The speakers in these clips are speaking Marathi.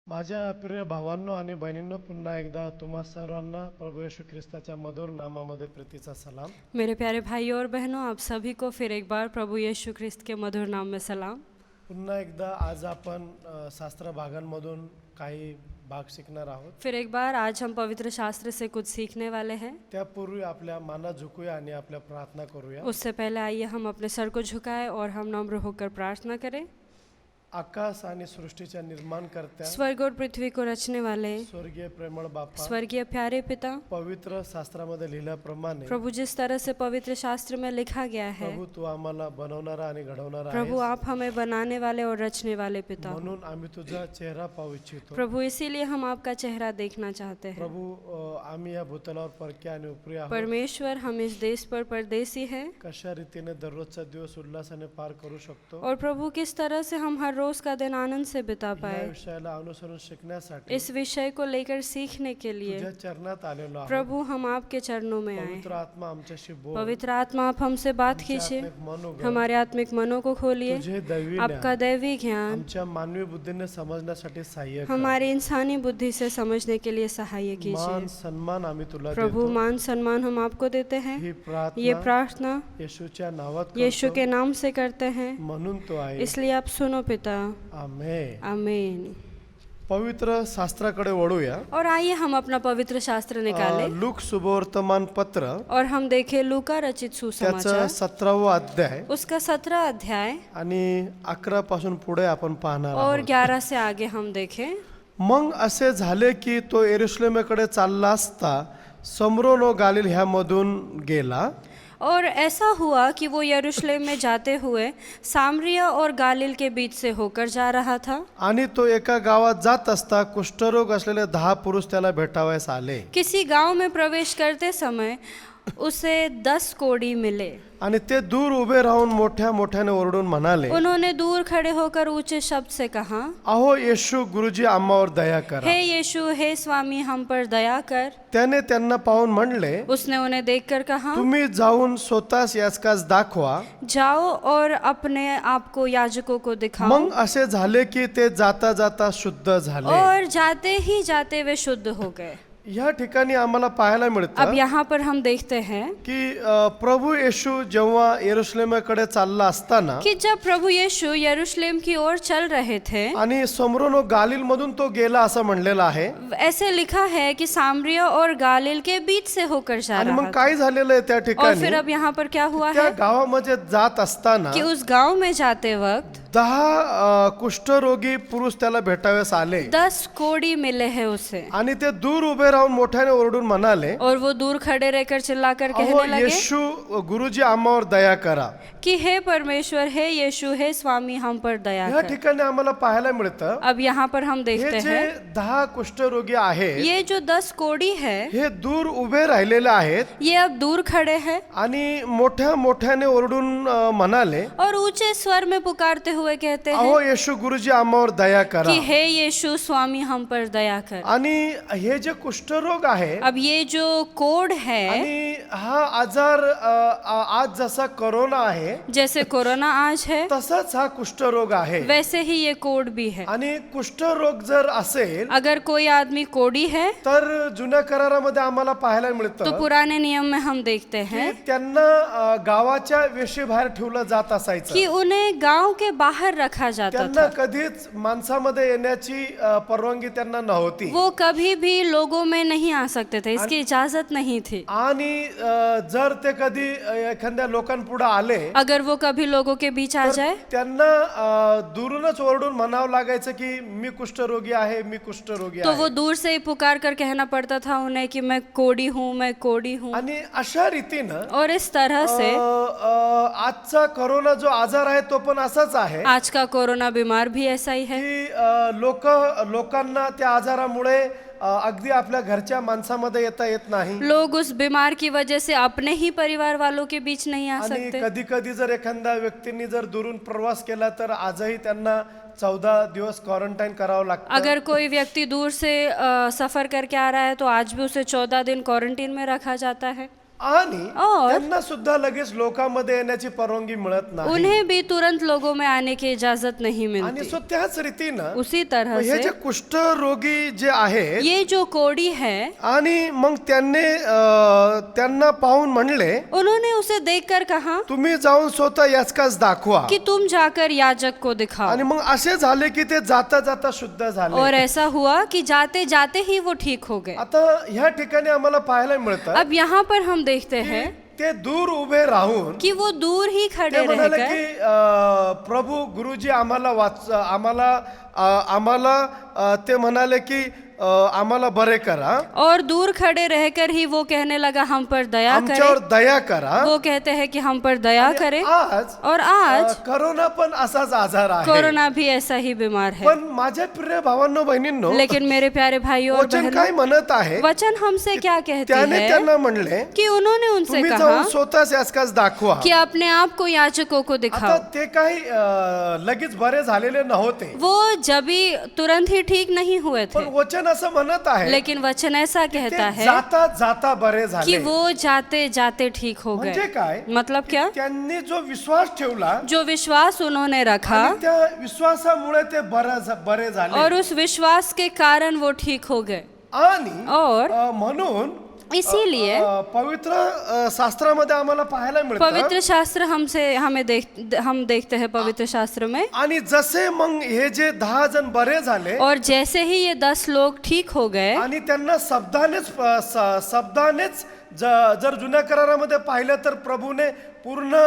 माझ्या प्रिय भावांनो आणि बहिणींनो, पुन्हा एकदा तुम्हा सर्वांना प्रभू येशू ख्रिस्ताच्या मधुर नामामध्ये प्रीतीचा सलाम. मेरे प्यारे भाइयों और बहनों, आप सभी को फिर एक बार प्रभु यीशु ख्रिस्त के मधुर नाम में सलाम। पुन्हा एकदा आज आपण शास्त्र भागांमधून काही भाग शिकणार आहोत. फिर एक बार आज हम पवित्र शास्त्र से कुछ सीखने वाले हैं। त्यापूर्वी आपल्या माना झुकूया आणि आपल्या प्रार्थना करूया. उससे पहले आइए हम अपने सर को झुकाएं और हम नम्र होकर प्रार्थना करें। आकाश आणि सृष्टीच्या निर्माणकर्त्या, स्वर्ग और पृथ्वी को रचने वाले स्वर्गीय प्रेमळ बापा, स्वर्गीय प्यारे पिता, पवित्र शास्त्रामध्ये लिहिल्याप्रमाणे प्रभु जिस तरह से पवित्र शास्त्र में लिखा गया है, प्रभु तू आम्हाला बनवणारा आणि घडवणारा प्रभु आहेस. आप हमें बनाने वाले और रचने वाले पिता हो। म्हणून आम्ही तुझा चेहरा पाहू इच्छितो. प्रभु इसीलिए हम आपका चेहरा देखना चाहते हैं। प्रभू आम्ही या भूतलावर परक्या आणि उपरी आहोत. परमेश्वर, हम इस देश पर परदेसी हैं कशा रीतीने दररोजचा दिवस उल्हासाने पार करू शकतो, और प्रभु किस तरह से हम हर रोज का दिन आनंद से बिता या पाए, विषयाला अनुसरून शिकण्यासाठी इस विषय को लेकर सीखने के लिए तुझ्या चरणात आलेलो आहोत. प्रभु हम आपके चरणों में आए। पवित्र आत्मा आमच्याशी बोल. पवित्र आत्मा आप हमसे बात आमचे कीजिए, आत्मिक मन उघड. हमारे आत्मिक मनों को खोलिए, तुझे दैवी आपका ज्ञान दैवी ज्ञान आमच्या मानवी बुद्धीने समजण्यासाठी सहाय्य कर. हमारी इंसानी बुद्धि से समझने के लिए सहाय मान कीजिए। सन्मान आम्ही तुला प्रभु देतो. मान सम्मान हम आपको देते हैं। ही ये प्रार्थना प्रार्थना येशूच्या नावात यीशु करतो. के नाम से करते हैं, म्हणून तो आहे. इसलिए आप सुनो पिता। आमेन. आमीन। पवित्र शास्त्राकडे वळूया. और आइए हम अपना पवित्र शास्त्र निकालें लूक शुभवर्तमान पत्र और हम देखें लूका रचित त्याचं सुसमाचार 17वा अध्याय उसका 17 अध्याय आणि 11 पासून पुढे आपण पाहणार और आहोत. 11 से आगे हम देखें। मग असे झाले की तो यरूशलेमेकडे चालला असता समरोन व गालिल ह्यामधून गेला. और ऐसा हुआ कि वो यरूशलेम में जाते हुए सामरिया और गालिल के बीच से होकर जा रहा था। आणि तो एका गावात जात असता कुष्ठरोग असलेले 10 पुरुष त्याला भेटावयास आले. किसी गांव में प्रवेश करते समय उसे 10 कोढ़ी मिले। आणि ते दूर उभे राहून मोठ्या मोठ्याने ओरडून म्हणाले, उन्होंने दूर खड़े होकर ऊंचे शब्द से कहा, अहो येशू गुरुजी आम्हावर दया करा. हे यीशु, हे स्वामी, हम पर दया कर। त्याने त्यांना पाहून म्हणले, उसने उन्हें देखकर कहा, तुम्ही जाऊन स्वतःच याचकास दाखवा. जाओ और अपने आप को याजकों को दिखाओ। मग असे झाले की ते जाता जाता शुद्ध झाले. और जाते ही जाते वे शुद्ध हो गए। या ठिकाणी आम्हाला पाहायला अब मिळतं यहाँ पर हम देखते हैं की प्रभु येशू जेव्हा यरूशलेमेकडे चालला असताना कि जब प्रभु यीशु यरूशलेम की ओर चल रहे थे, आणि समरोन व गालिल मधून तो गेला असं म्हणलेलं आहे. ऐसे लिखा है कि सामरिया और गालिल के बीच से होकर जा आणि रहा मग था। काय झालेलं आहे त्या और ठिकाणी, फिर अब यहाँ पर क्या हुआ त्या है गावामध्ये जात असताना कि उस गांव में जाते वक्त 10 कुष्ठरोगी पुरुष त्याला भेटावेस आले. 10 कोढ़ी मिले हैं उसे। आणि ते दूर उभे राहून मोठ्याने ओरडून म्हणाले, और वो दूर खड़े रहकर चिल्लाकर अहो कहने लगे येशू गुरुजी आम्हावर दया करा. कि हे परमेश्वर, हे यीशु, हे स्वामी, हम पर दया या कर। ठिकाणी आम्हाला पाहायला मिळतं अब यहाँ पर हम हे देखते जे हैं 10 कुष्ठरोगी आहेत ये जो 10 कोढ़ी है हे दूर उभे राहिलेले आहेत ये अब दूर खड़े हैं आणि मोठ्या मोठ्याने ओरडून म्हणाले, और ऊंचे स्वर में पुकारते हुए कहते हैं अहो येशू गुरुजी आम्हावर दया करा. कि हे यीशु, स्वामी, हम पर दया कर। आणि हे जे कुष्ठरोग आहे अब ये जो कोढ़ है, आणि हा आजार आज जसा कोरोना आहे जैसे कोरोना आज है तसाच हा कुष्ठरोग आहे. वैसे ही ये कोढ़ भी है। आणि कुष्ठरोग जर असेल अगर कोई आदमी कोढ़ी है तर जुन्या करारामध्ये आम्हाला पाहायला तो मिळतं पुराने नियम में हम देखते की हैं त्यांना गावाच्या वेशीबाहेर ठेवलं जात असायचं. कि उन्हें गांव के बाहर रखा जाता त्यांना था। कधीच माणसामध्ये येण्याची परवानगी त्यांना नव्हती. वो कभी भी लोगों में नहीं आ सकते थे, इसकी इजाजत नहीं थी। आणि जर ते कधी एखाद्या लोकांपुढे आले अगर वो कभी लोगों के बीच आ तर जाए त्यांना दूरूनच ओरडून म्हणावं लागायचं की मी कुष्ठरोगी आहे, मी कुष्ठरोगी तो वो आहे. दूर से ही पुकार कर कहना पड़ता था उन्हें कि मैं कोढ़ी हूँ, मैं कोढ़ी हूँ। आणि अशा रीतीनं और इस तरह से आजचा कोरोना जो आजार आहे तो पण असाच आहे आज का कोरोना बीमार भी ऐसा ही है की लोकांना त्या आजारामुळे अगदी आपल्या घरच्या माणसामध्ये येता येत नाही. लोग उस बीमार की वजह से अपने ही परिवार वालों के बीच नहीं आ आणि सकते। कधी कधी जर एखाद्या व्यक्तींनी जर दुरून प्रवास केला तर आजही त्यांना 14 दिवस क्वारंटाईन करावं लागतं. अगर कोई व्यक्ति दूर से सफर करके आ रहा है तो आज भी उसे 14 दिन क्वारंटीन में रखा जाता है. आणि और त्यांना सुद्धा लगेच लोकांमध्ये येण्याची परवानगी मिळत नाही उन्हें भी तुरंत लोगों में आने की इजाजत नहीं आणि मिलती। सो त्याच रीतीनं उसी तरह हे से जे कुष्ठ रोगी जे आहेत ये जो कोढ़ी है, आणि मग त्यांना पाहून म्हणले उन्होंने उसे देखकर कहा तुम्ही जाऊन स्वतः याचकाच दाखवा कि तुम जाकर याजक को दिखाओ। आणि मग असे झाले की ते जाता जाता शुद्ध झाले और ऐसा हुआ कि जाते जाते ही वो ठीक हो गए। आता ह्या ठिकाणी आम्हाला पाहायला मिळतं अब यहाँ पर हम देखते हैं ते दूर उभे राहून कि वो दूर ही ते खड़े म्हणाले रहकर की प्रभु गुरुजी आम्हाला ते म्हणाले की आम्हाला बरे करा और दूर खड़े रहकर ही वो कहने लगा हम पर दया आमच्यावर करे। दया करा वो कहते हैं कि हम पर दया करे। आज और आज करोना पण असाच आजार आहे कोरोना भी ऐसा ही बीमार है। पण माझ्या प्रिय भावांनो बहिणींनो लेकिन मेरे प्यारे भाइयों और वचन बहनों, काय म्हणत आहे वचन हमसे क्या कहती त्याने है त्यांना म्हणले कि उन्होंने उनसे तुम्ही कहा जाऊन स्वतःच याचकाच दाखवा कि अपने आप को याचकों को आता दिखाओ। ते काही लगेच बरे झालेले नव्हते वो जभी तुरंत ही ठीक नहीं हुए थे, पण वचन असं म्हणत आहे लेकिन वचन ऐसा ते कहता है जाता जाता बरे कि झाले वो जाते जाते ठीक हो म्हणजे गए। काय मतलब क्या? त्यांनी जो विश्वास ठेवला जो विश्वास उन्होंने रखा आणि त्या विश्वासामुळे ते बरे झाले और उस विश्वास के कारण वो ठीक हो गए। आणि और म्हणून इसीलिए पवित्र शास्त्रामध्ये आम्हाला पाहायला मिळतं पवित्र शास्त्र हम देखते हैं पवित्र शास्त्र में। आणि जसे मग हे जे 10 जण बरे झाले और जैसे ही ये 10 लोग ठीक हो गए आणि त्यांना शब्दानेच जर जुन्या करारामध्ये पाहिलं तर प्रभूने पूर्ण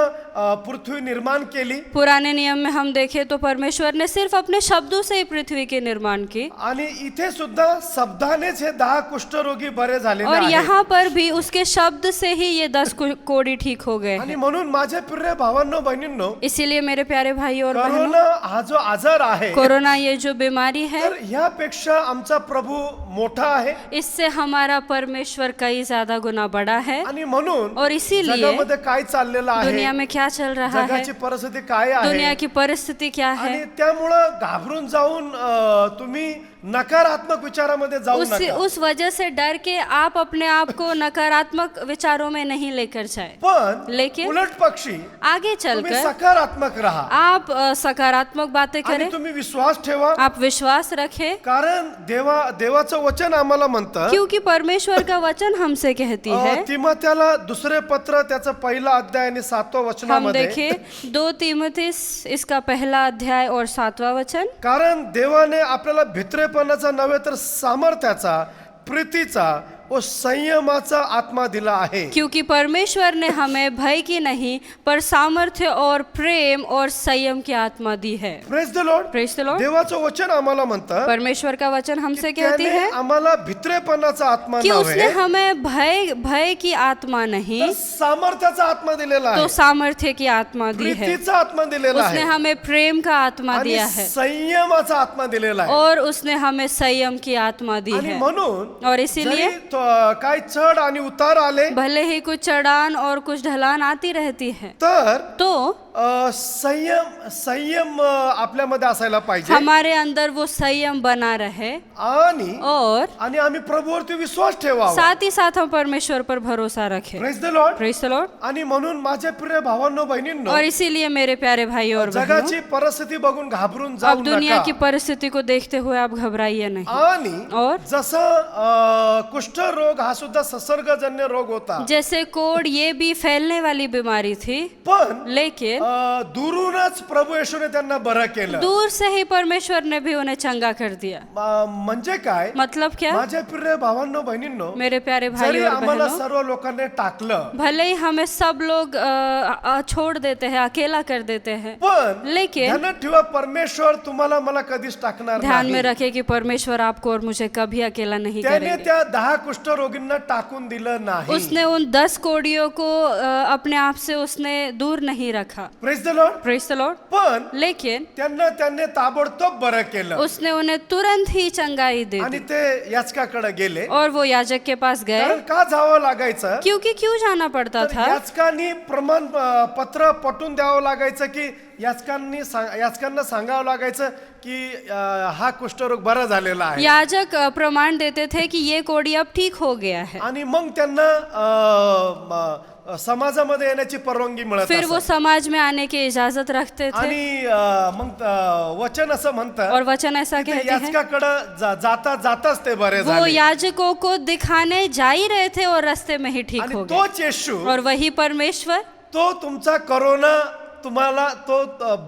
पृथ्वी निर्माण केली पुराने नियम में हम देखें तो परमेश्वर ने सिर्फ अपने शब्दों से ही पृथ्वी के निर्माण की। आणि इथे सुद्धा शब्दानेच हे 10 कुष्ठरोगी बरे झालेले और आहेत यहाँ पर भी उसके शब्द से ही ये 10 कोढ़ी ठीक हो गए आणि हैं। म्हणून माझ्या प्रिय भावांनो बहिणींनो इसीलिए मेरे प्यारे भाई और बहनों, करोना हा जो आजार आहे कोरोना ये जो बीमारी है, तर ह्यापेक्षा आमचा प्रभू मोठा आहे इससे हमारा परमेश्वर कई ज्यादा गुना बड़ा है। आणि म्हणून और इसीलिए जगामध्ये काय चाललेलं आहे दुनिया में क्या चल रहा है, जगाची परिस्थिती काय आहे दुनिया की परिस्थिति क्या है, आणि त्यामुळं घाबरून जाऊन तुम्ही नकारात्मक विचारामध्ये जाऊ नका उस वजह से डर के आप अपने आप को नकारात्मक विचारों में नहीं लेकर जाए, पण लेकिन उलट पक्षी आगे तुम्ही चलकर सकारात्मक राहा आप सकारात्मक बातें आणि करें, तुम्ही विश्वास ठेवा आप विश्वास रखें, कारण देवाचं वचन आम्हाला म्हणतं क्योंकि परमेश्वर का वचन हमसे कहती है। तिमोथेला दुसरे पत्र त्याचं पहिला अध्याय आणि 7व्या हम वचनामध्ये देखें 2 तीमुथियुस इसका पहला अध्याय और 7वां वचन। कारण देवाने आपल्याला भित्रेपणाचा नव्हे तर सामर्थ्याचा प्रीतीचा व संयमाचा आत्मा दिला आहे क्योंकि परमेश्वर ने हमें भय की नहीं पर सामर्थ्य और प्रेम और संयम की आत्मा दी है। Praise the Lord praise the Lord. देवाचं वचन आम्हाला म्हणतं परमेश्वर का वचन हमसे कहती त्याने है आम्हाला भित्रेपणाचा आत्मा कि उसने नव्हे हमें भय की आत्मा नहीं तर सामर्थ्याचा आत्मा दिलेला तो आहे सामर्थ्य की आत्मा दी है। प्रीतीचा आत्मा दिलेला उसने आहे हमें प्रेम का आत्मा आणि दिया है संयमाचा आत्मा दिलेला आहे और उसने हमें संयम की आत्मा दी आणि है। म्हणून और इसीलिए जरी काय चढ आणि उतार आले भले ही कुछ चढ़ान और कुछ ढलान आती रहती है तर तो संयम आपल्यामध्ये असायला पाहिजे हमारे अंदर वो संयम बना रहे आणि और आम्ही प्रभूवरती विश्वास ठेवावा साथ ही साथ हम परमेश्वर पर भरोसा रखें। Praise the Lord praise the Lord. आणि म्हणून माझ्या प्रिय भावांनो बहिणींनो और इसीलिए मेरे प्यारे भाई और बहनों, जगाची परिस्थिती बघून घाबरून अब जाऊ दुनिया की नका परिस्थिति को देखते हुए आप घबराइए नहीं। आणि और जसं कुष्ठ रोग हा सुद्धा संसर्गजन्य रोग होता जैसे कोढ़ ये भी फैलने वाली बीमारी थी, पण लेकिन दुरूनच प्रभू येशूने त्यांना बरं केलं दूर से ही परमेश्वर ने भी उन्हें चंगा कर दिया। म्हणजे काय मतलब क्या? माझ्या प्रिय भावांनो बहिणींनो मेरे प्यारे भाई जरी और आम्हाला बहनों, सर्व लोकांनी टाकलं भले ही हमें सब लोग छोड़ देते हैं, अकेला कर देते हैं, पण लेकिन ध्यानात ठेवा परमेश्वर तुम्हाला मला कधीच टाकणार ध्यान में नाही रखे कि परमेश्वर आपको और मुझे कभी अकेला नहीं त्याने करेंगे। त्या 10 कुष्ठ रोगींना टाकून दिलं नाही उसने उन 10 कोढ़ियों को अपने आप से उसने दूर नहीं रखा। Praise the Lord praise the Lord. पण लेकिन त्याने ताबडतोब बरं केलं उसने उन्हें तुरंत ही चंगाई दे आणि दी ते याचकाकडे गेले और वो याजक के पास गए। कारण का जावं लागायचं क्योंकि क्यों जाना पड़ता तर था? याचकानी प्रमाण पत्र पटवून द्यावं लागायचं की याचकांना सांगावं लागायचं की हा कुष्ठरोग बरा झालेला आहे याजक प्रमाण देते थे कि ये कोढ़ी अब ठीक हो गया है। आणि मग त्यांना समाजामध्ये येण्याची परवानगी मिळत फिर वो असे. समाज में आने की इजाजत रखते थे आणि मग वचन असं म्हणतं और वचन ऐसा की ते कहते हैं याचकाकडे जाताच ते बरे वो झाले याजकों को दिखाने जा ही रहे थे और रास्ते में ही ठीक आणि हो गए। तोच येशू और वही परमेश्वर तो तुमचा कोरोना तुम्हाला तो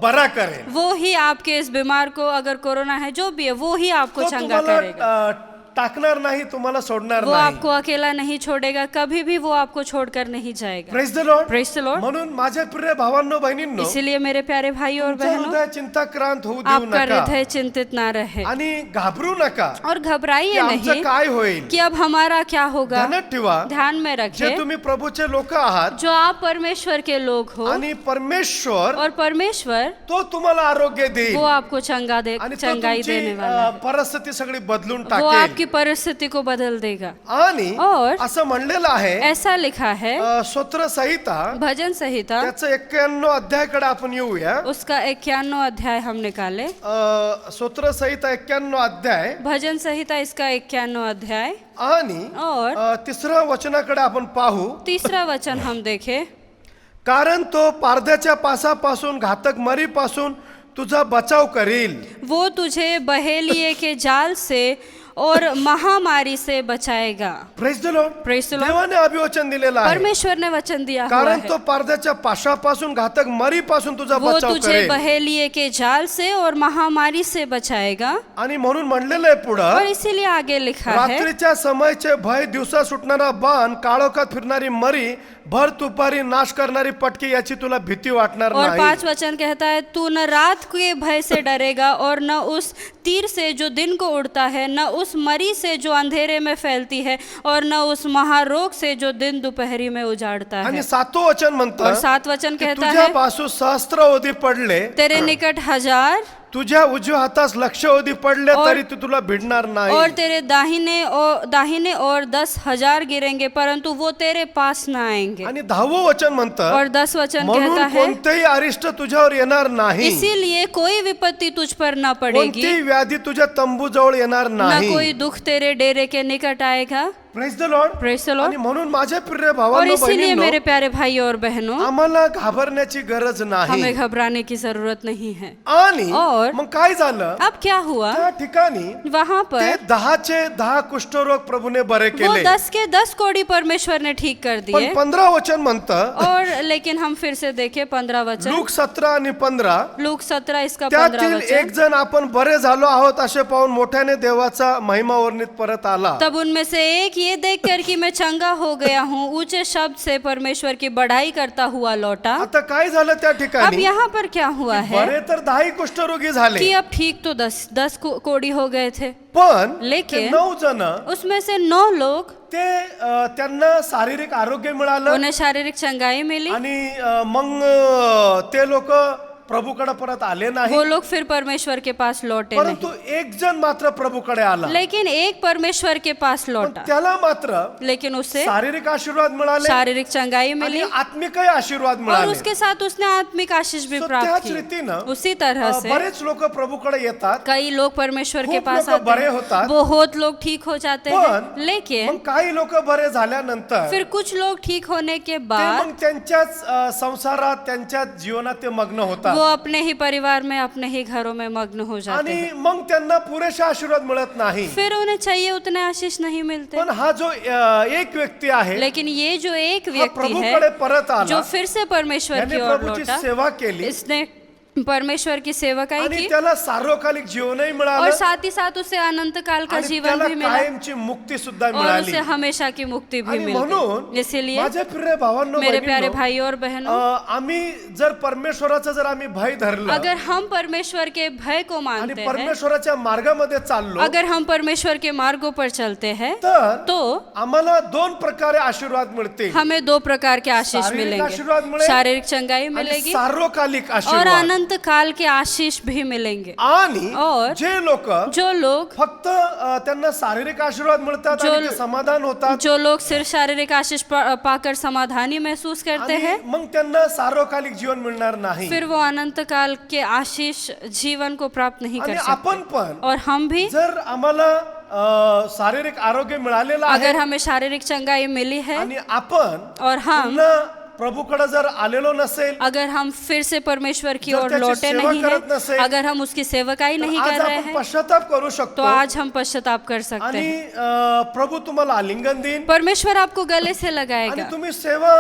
बरा करेल वो ही आपके इस बीमार को, अगर कोरोना है जो भी है, वो ही आपको तो चंगा करेगा। तुम्हाला टाकणार नाही तुम्हाला सोडणार वो नाही आपको अकेला नहीं छोड़ेगा, कभी भी वो आपको छोड़कर नहीं जाएगा। Praise the Lord praise the Lord. म्हणून माझ्या प्रिय भावांनो बहिणींनो इसीलिए मेरे प्यारे भाई और तुमचं बहनों, हृदय चिंताक्रांत होऊ देऊ आपका नका हृदय चिंतित ना रहे आणि घाबरू नका और की घबराइए आमचं नहीं काय होईल कि अब हमारा क्या होगा। ध्यानात ठेवा ध्यान में जे रखिए, तुम्ही प्रभूचे लोक आहात जो आप परमेश्वर के लोग हो आणि परमेश्वर और परमेश्वर तो तुम्हाला आरोग्य देईल वो आपको चंगाई आणि तो देने तुमची वाला है। परिस्थिती सगळी बदलून वो टाकेल आपकी परिस्थिति को बदल देगा। आणि और असं म्हणलेलं आहे ऐसा लिखा है स्तोत्र संहिता भजन संहिता त्याचं 91 अध्यायाकडे आपण येऊया उसका 91 अध्याय हम निकाले। स्तोत्र संहिता 91 अध्याय भजन संहिता इसका 91 अध्याय आणि और तिसऱ्या वचनाकडे आपण पाहू तीसरा वचन हम देखें। कारण तो पारध्याच्या पासापासून घातक मरीपासून तुझा बचाव करील वो तुझे बहेलिये के जाल से और महामारी से बचाएगा। Praise the Lord praise the Lord. देवाने अभिवचन दिलेलं आहे परमेश्वर ने वचन दिया हुआ कारण है, तो पारध्याच्या पाशापासून घातक मरीपासून तुझा वो बचाव तुझे करेल बहेलिये के जाल से और महामारी से बचाएगा। आणि म्हणून म्हणलेलं आहे और पुढं इसीलिए आगे लिखा है, रात्रीच्या समयचे भय दिवसा सुटणारा बाण काळोखात फिरणारी मरी भर तुपारी नाश करणारी पटकी याची तुला भीती वाटणार और नाही 5 वचन कहता है, तू न रात के भय से डरेगा और न उस तीर से जो दिन को उड़ता है, न उस मरी से जो अंधेरे में फैलती है, और न उस महारोग से जो दिन दोपहरी में उजाड़ता है। आणि 7वं वचन और म्हणतं 7 वचन की कहता तुझ्या है, बाजू सहस्त्रवधी पडले तेरे निकट 1000 तुझ्या उजव्या हातास लक्षवधी पडले और- तरी तू तुला भिडणार और नाही तेरे दाहिने और 10,000 गिरेंगे परंतु वो तेरे पास ना आएंगे। आणि 10वं वचन म्हणतं और 10 वचन म्हणून कहता है, कोणतेही अरिष्ट तुझ्यावर येणार नाही इसीलिए कोई विपत्ति तुझ पर न पड़ेगी, कोणतीही व्याधी तुझ्या तंबू जवळ येणार न नाही कोई दुख तेरे डेरे के निकट आएगा। Praise the Lord praise the आणि लॉर्ड। म्हणून माझ्या प्रिय और भावांनो इसीलिए बहिणींनो मेरे प्यारे भाई और बहनों, आम्हाला घाबरण्याची गरज नाही हमें घबराने की जरूरत नहीं है। आणि और- मग काय झालं अब क्या हुआ, त्या ठिकाणी वहां ते पर 10चे 10 कुष्ठरोग प्रभूने बरे वो केले 10 के 10 कोढ़ी परमेश्वर ने ठीक कर पण दिए। 15 वचन म्हणतं और लेकिन हम फिर से देखें 15 वचन, लूक 17 आणि 15 लूक 17 इसका 15 त्यातील वचन। एक जण आपण बरे झालो आहोत असे पाहून मोठ्याने देवाचा महिमा वर्णित परत आला तब उनमें से एक ये देखकर कि मैं चंगा हो गया हूँ ऊंचे शब्द से परमेश्वर की बढ़ाई करता हुआ लौटा। आता काय झालं त्या अब ठिकाणी यहाँ पर क्या हुआ है बरे तर 10 कुष्ठरोगी झाले कि अब ठीक तो 10 कोढ़ी हो गए थे, पण लेकिन- 9 जण उसमें से 9 लोग ते त्यांना शारीरिक आरोग्य मिळालं उन्हें शारीरिक चंगाई मिली। आणि मग ते लोक प्रभूकडे परत आले नाही वो लोग फिर परमेश्वर के पास लौटे परंतु एक जण मात्र प्रभूकडे आला नहीं, लेकिन एक परमेश्वर के पास पण लौटा, त्याला मात्र लेकिन उससे शारीरिक आशीर्वाद मिळाले शारीरिक चंगाई आणि मिली आत्मिकही आशीर्वाद और मिळाले उसके साथ उसने आत्मिक आशीष भी So, प्राप्त त्याच की। रीतीनं उसी तरह से बरेच लोक प्रभूकडे येतात कई लोग परमेश्वर के खूप पास लोकं आते बरे हैं, होतात। बहुत लोग ठीक हो जाते पण हैं, लेकिन मग काही लोक बरे झाल्यानंतर फिर कुछ लोग ठीक होने के ते बाद मग त्यांच्याच संसारात त्यांच्याच जीवनात ते मग्न होतात वो अपने ही परिवार में अपने ही घरों में मग्न हो जाते आणि हैं। मग त्यांना पुरेसा आशीर्वाद मिळत नाही फिर उन्हें चाहिए उतने आशीष नहीं मिलते। पण हा जो एक व्यक्ती आहे लेकिन ये जो एक हा व्यक्ति प्रभूकडे है परत आला जो फिर से परमेश्वर याने की ओर प्रभूची लौटा, सेवा केली इसने परमेश्वर की सेवकाई आणि की त्याला सार्वकालिक जीवनही और मिळालं साथ ही साथ उसे अनंत काल का आणि जीवन त्याला भी मिला कायमची मुक्ती सुद्धा और मिळाली उसे हमेशा की मुक्ती भी आणि मिल म्हणून गई। इसीलिए माझ्या प्रिय भावांनो मेरे प्यारे बहिणींनो, भाई और बहनों, आम्ही जर परमेश्वराचं जर आम्ही भय धरलं अगर हम परमेश्वर के भय को आणि मानते हैं, परमेश्वराच्या मार्गामध्ये चाललो अगर हम परमेश्वर के मार्गों पर चलते हैं, तर तो आम्हाला 2 प्रकारे आशीर्वाद मिळतील हमें 2 प्रकार के आशीष शारीरिक मिलेंगे, आशीर्वाद मिळेल शारीरिक चंगाई आणि मिलेगी सार्वकालिक और आशीर्वाद अनंत काल के आशीष भी मिलेंगे। आणि और जे लोक जो लोग फक्त त्यांना शारीरिक आशीर्वाद मिळतात आणि ते समाधान होतात जो लोग सिर्फ शारीरिक आशीष पाकर समाधानी महसूस करते आणि हैं, मग त्यांना सार्वकालिक जीवन मिळणार नाही। फिर वो अनंत काल के आशीष जीवन को प्राप्त नहीं आणि कर आपण सकते। पण और हम भी, जर आम्हाला शारीरिक आरोग्य मिळालेलं आहे अगर हमें शारीरिक चंगाई मिली है आणि आपण और हम पुन्हा प्रभुकडे जर आलेलो नसेल, अगर हम फिर से परमेश्वर की जर ओर त्याची लौटे सेवा नहीं करत नसेल, हैं, अगर हम उसकी सेवकाई नहीं आज कर रहे आपण हैं, पश्चाताप करू तो शकतो आज हम पश्चाताप कर सकते आणि हैं। प्रभु तुम्हाला आलिंगन देईन परमेश्वर आपको गले से आणि लगाएगा। तुम्ही सेवा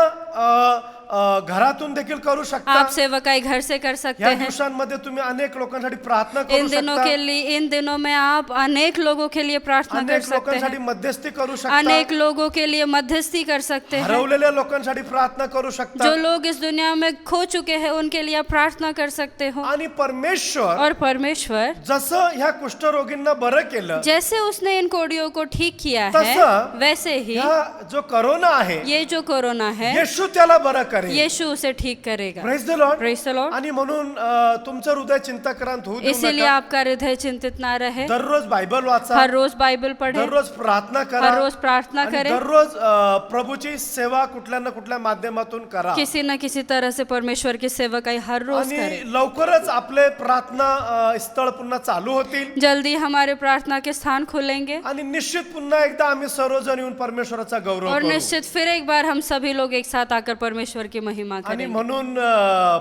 घरातून देखील करू शकता। आप सेवकाई घर से कर सकते या हैं। दिवसांमध्ये तुम्ही अनेक लोकांसाठी प्रार्थना करू इन दिनों शकता, के लिए, इन दिनों में आप अनेक लोगों के लिए प्रार्थना कर अनेक सकते लोकांसाठी हैं, मध्यस्थी करू शकता, अनेक लोगों के लिए मध्यस्थी कर सकते हैं। हरवलेल्या लोकांसाठी प्रार्थना करू शकता जो लोग इस दुनिया में खो चुके हैं उनके लिए आप प्रार्थना कर सकते हो। आणि परमेश्वर और परमेश्वर जसं ह्या कुष्ठरोगींना बरं केलं, जैसे उसने इन कोड़ियों को ठीक किया है, तसं वैसे ही ह्या जो कोरोना आहे ये जो कोरोना है, येशू त्याला बरं करेल। यीशु उसे ठीक करेगा। Praise the Lord. Praise the Lord. आणि म्हणून तुमचं हृदय चिंताक्रांत होऊ देऊ इसीलिए नका। आपका हृदय चिंतित ना रहे। दररोज बायबल वाचा, हर रोज बाइबल पढ़े, दररोज प्रार्थना करा, हर रोज प्रार्थना आणि करें, दररोज प्रभूची सेवा कुठल्या ना कुठल्या माध्यमातून करा किसी न किसी तरह से परमेश्वर की सेवकाई हर रोज आणि करें। लवकरच आपले प्रार्थना स्थळ पुन्हा चालू होतील जल्दी हमारे प्रार्थना के स्थान खुलेंगे आणि निश्चित पुन्हा एकदा आम्ही सर्वजण येऊन परमेश्वराचा गौरव और करू। निश्चित फिर एक बार हम सभी लोग एक साथ आकर परमेश्वर की महिमा आणि करेंगे। म्हणून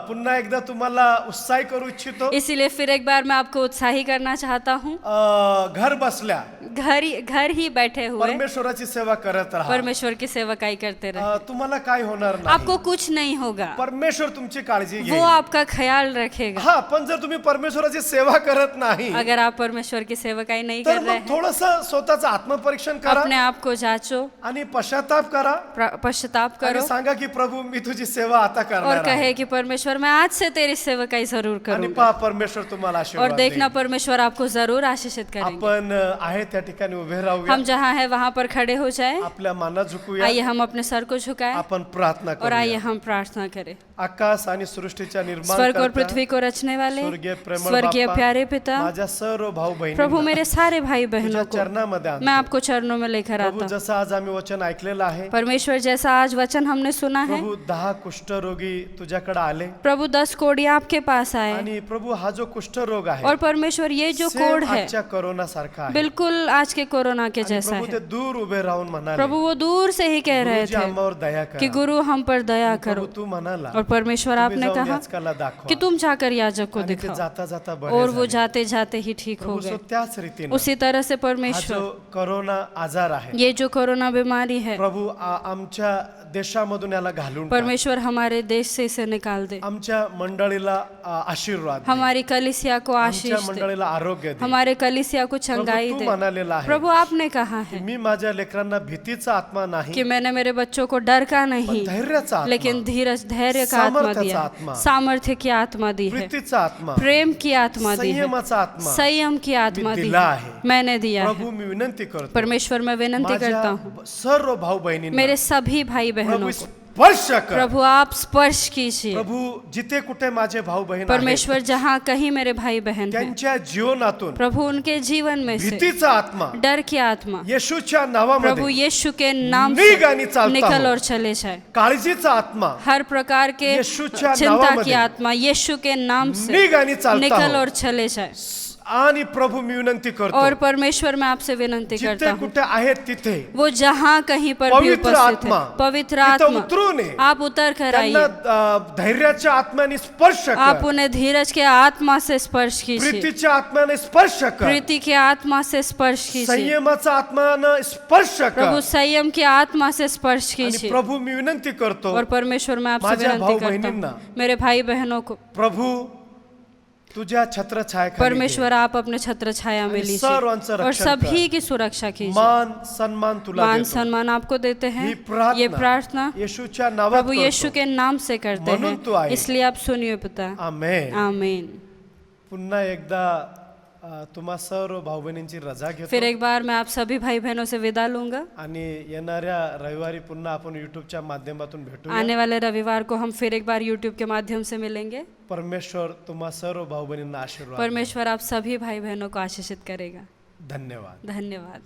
पुन्हा एकदा तुम्हाला उत्साही करू इच्छितो। इसीलिए फिर एक बार मैं आपको उत्साही करना चाहता हूँ। घर बसल्या घर ही बैठे हुए परमेश्वराची सेवा करत राहा। परमेश्वर की सेवकाई करते रहे, तुम्हाला काय होणार नाही, आपको कुछ नहीं होगा, परमेश्वर तुमची काळजी वो घेईल। आपका ख्याल रखेगा। हा, पण जर तुम्ही परमेश्वराची सेवा करत नाही अगर आप परमेश्वर की सेवकाई नहीं तर कर रहे मग हैं, थोडंसं स्वतःचं आत्मपरीक्षण करा अपने आप को जांचो, आणि पश्चाताप करा पश्चाताप आणि करो सांगा की प्रभू मी तुझी सेवा आता और करणार आहे। कहे कि परमेश्वर मैं आज से तेरी सेवकाई जरूर आणि करूंगा। पहा परमेश्वर तुम्हाला और आशीर्वाद देखना देईल। परमेश्वर आपको जरूर आशीषित करेंगे। आपण आहे त्या ठिकाणी उभे राहूया, हम जहाँ हैं वहाँ पर खड़े हो जाएं। आपल्या माना झुकूया, आइए हम अपने सर को झुकाएं आपण प्रार्थना और आइए करूया। हम प्रार्थना करें। आकाश आणि सृष्टीच्या स्वर्ग और निर्माण पृथ्वी को रचने वाले स्वर्गीय प्रेमळ स्वर्गीय बाप्पा, प्यारे पिता, माझ्या सर्व भाऊ बहिणी प्रभु मेरे सारे भाई तुझ्या बहनों को चरणामध्ये आणतो। मैं आपको चरणों में लेकर प्रभु आता हूँ। जसं आज आम्ही वचन ऐकलेलं आहे, परमेश्वर जैसा आज वचन हमने सुना है, प्रभु 10 कुष्ठरोगी तुझ्याकडे आले प्रभु 10 कोढ़ी आपके पास आए आणि प्रभु हा जो कुष्ठरोग आहे और परमेश्वर ये जो सेम कोड है आजच्या कोरोना सारखा आहे। बिल्कुल आज के कोरोना के आणि जैसा प्रभु है। ते दूर उभे राहून म्हणाले, प्रभु वो दूर से ही कह रहे गुरुजी थे आम्हावर दया कि करा। गुरु हम पर दया प्रभु करो, तू म्हणाला और परमेश्वर तुम्ही आपने जाऊन कहा याजकाला दाखवा कि तुम जाकर याजक को आणि ते दिखाओ, जाता जाता बरे और वो झाले। जाते जाते ही ठीक हो प्रभु गए। सो त्याच रीतीने उसी तरह से हा परमेश्वर जो कोरोना आजार आहे ये जो कोरोना बीमारी है, प्रभु आमच्या देशामधून याला घालून टाक। परमेश्वर हमारे देश से इसे निकाल दे, आमच्या मंडळीला आशीर्वाद दे। हमारी कलिसिया को आमच्या आशीष दे, मंडळीला आरोग्य दे। हमारे कलिसिया को प्रभु चंगाई तू दे। म्हणालेला आहे प्रभु आपने कहा की है मी माझ्या लेकरांना भीतीचा आत्मा नाही कि मैंने मेरे बच्चों को डर का नहीं धैर्याचा आत्मा, लेकिन धीरज धैर्य का आत्मा सामर्थ्याचा दिया आत्मा, है, सामर्थ्य की आत्मा दी है, प्रीतीचा आत्मा, प्रेम की आत्मा दी है, संयमाचा आत्मा संयम की आत्मा मी दी दिला है, आहे। मैंने दिया है। प्रभु मी विनंती करतो परमेश्वर मैं विनंती करता हूँ माझ्या सर्व भाऊ बहिणींना मेरे सभी भाई प्रभु बहनों को, स्पर्श कर। प्रभु आप स्पर्श कीजिए। प्रभु जिथे कुठे माझे भाऊ बहीण आहेत, परमेश्वर जहाँ कहीं मेरे भाई बहन हैं, त्यांच्या जीवनातून प्रभु उनके जीवन में से भीतीचा आत्मा डर की आत्मा येशूच्या प्रभु नावामध्ये यीशु के नाम निघ आणि से चालता निकल हो। और चले जाए। काळजीचा आत्मा हर प्रकार के येशूच्या चिंता की नावामध्ये आत्मा यीशु के नाम से निघ आणि चालता निकल हो। और चले जाए। आणि प्रभु मी विनंती करतो और परमेश्वर मैं आपसे विनंती करता जिथे हूँ कुठे आहेत तिथे वो जहाँ कहीं पर भी पवित्र उपस्थित है, आत्मा पवित्र तिथं आत्मा उतरून ये। आप उतर कर त्यांना आइए, धैर्याच्या आत्म्याने स्पर्श आप कर, उन्हें धीरज के आत्मा से स्पर्श कीजिए, प्रीतीच्या आत्म्याने स्पर्श कर, प्रीति के आत्मा से स्पर्श कीजिए, संयमाचा आत्म्याने स्पर्श प्रभु कर। संयम की आत्मा से स्पर्श आणि कीजिए। प्रभु मी विनंती करतो और परमेश्वर मैं आपसे माझ्या विनंती भाऊ करता बहिणींना, हूँ मेरे भाई बहनों को, प्रभु तुझ्या छत्रछायाखाली परमेश्वर आप अपने छत्र छाया में आणि लीजिए सर्वांचं और रक्षण सभी की सुरक्षा घे। कीजिए। मान सन्मान तुला मान देतो। सम्मान आपको देते हैं। ही ये प्रार्थना येशूच्या नावात प्रभु यीशु करतो। के नाम से करते म्हणून तू हैं, आहे। इसलिए आप सुनिए पिता। आमेन। आमीन। पुन्हा एकदा तुम्हा सर्व भाऊ बहिणींची रजा फिर घेतो एक बार मैं आप सभी भाई बहनों से विदा लूंगा। आणि येणाऱ्या रविवारी पुन्हा आपण युट्यूबच्या माध्यमातून भेटूया. आने वाले रविवार को हम फिर एक बार यूट्यूब के माध्यम से मिलेंगे। परमेश्वर तुम्हा सर्व भाऊ बहिणींना आशीर्वाद. परमेश्वर आप सभी भाई बहनों को आशीषित करेगा। धन्यवाद. धन्यवाद।